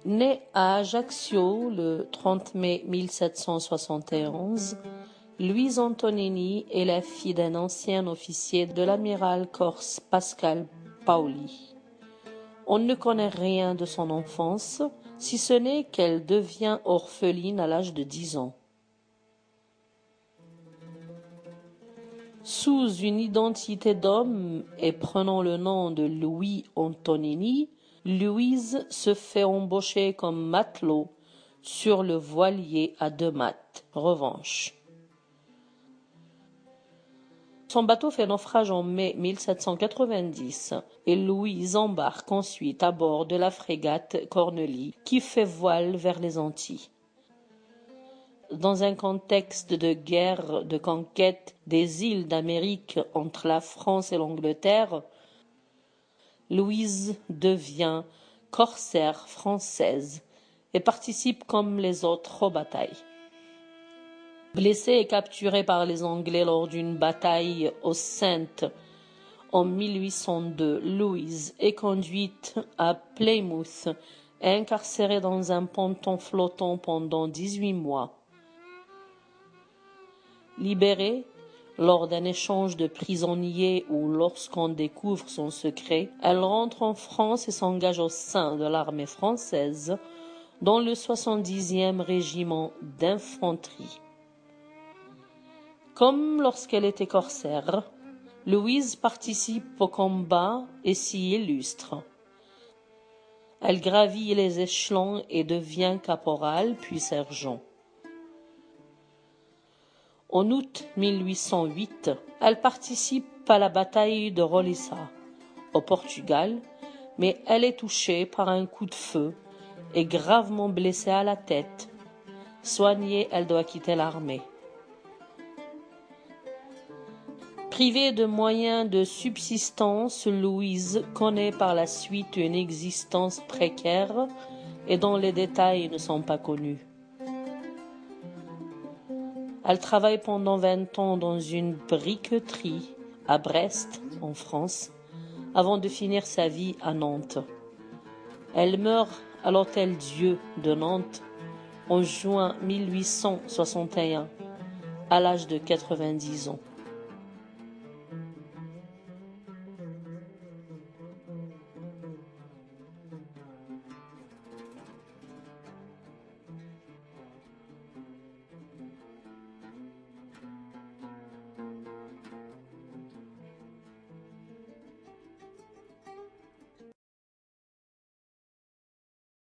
Né à Ajaccio le 30 mai 1771, Louise Antonini est la fille d'un ancien officier de l'amiral corse Pascal Paoli. On ne connaît rien de son enfance, si ce n'est qu'elle devient orpheline à l'âge de 10 ans. Sous une identité d'homme et prenant le nom de Louis Antonini, Louise se fait embaucher comme matelot sur le voilier à 2 mâts, Revanche. Son bateau fait naufrage en mai 1790 et Louise embarque ensuite à bord de la frégate Cornelie qui fait voile vers les Antilles. Dans un contexte de guerre de conquête des îles d'Amérique entre la France et l'Angleterre, Louise devient corsaire française et participe comme les autres aux batailles. Blessée et capturée par les Anglais lors d'une bataille aux Saintes en 1802, Louise est conduite à Plymouth et incarcérée dans un ponton flottant pendant 18 mois. Libérée, lors d'un échange de prisonniers ou lorsqu'on découvre son secret, elle rentre en France et s'engage au sein de l'armée française dans le 70e régiment d'infanterie. Comme lorsqu'elle était corsaire, Louise participe au combat et s'y illustre. Elle gravit les échelons et devient caporal puis sergent. En août 1808, elle participe à la bataille de Roliça, au Portugal, mais elle est touchée par un coup de feu et gravement blessée à la tête. Soignée, elle doit quitter l'armée. Privée de moyens de subsistance, Louise connaît par la suite une existence précaire et dont les détails ne sont pas connus. Elle travaille pendant 20 ans dans une briqueterie à Brest, en France, avant de finir sa vie à Nantes. Elle meurt à l'Hôtel-Dieu de Nantes en juin 1861, à l'âge de 90 ans.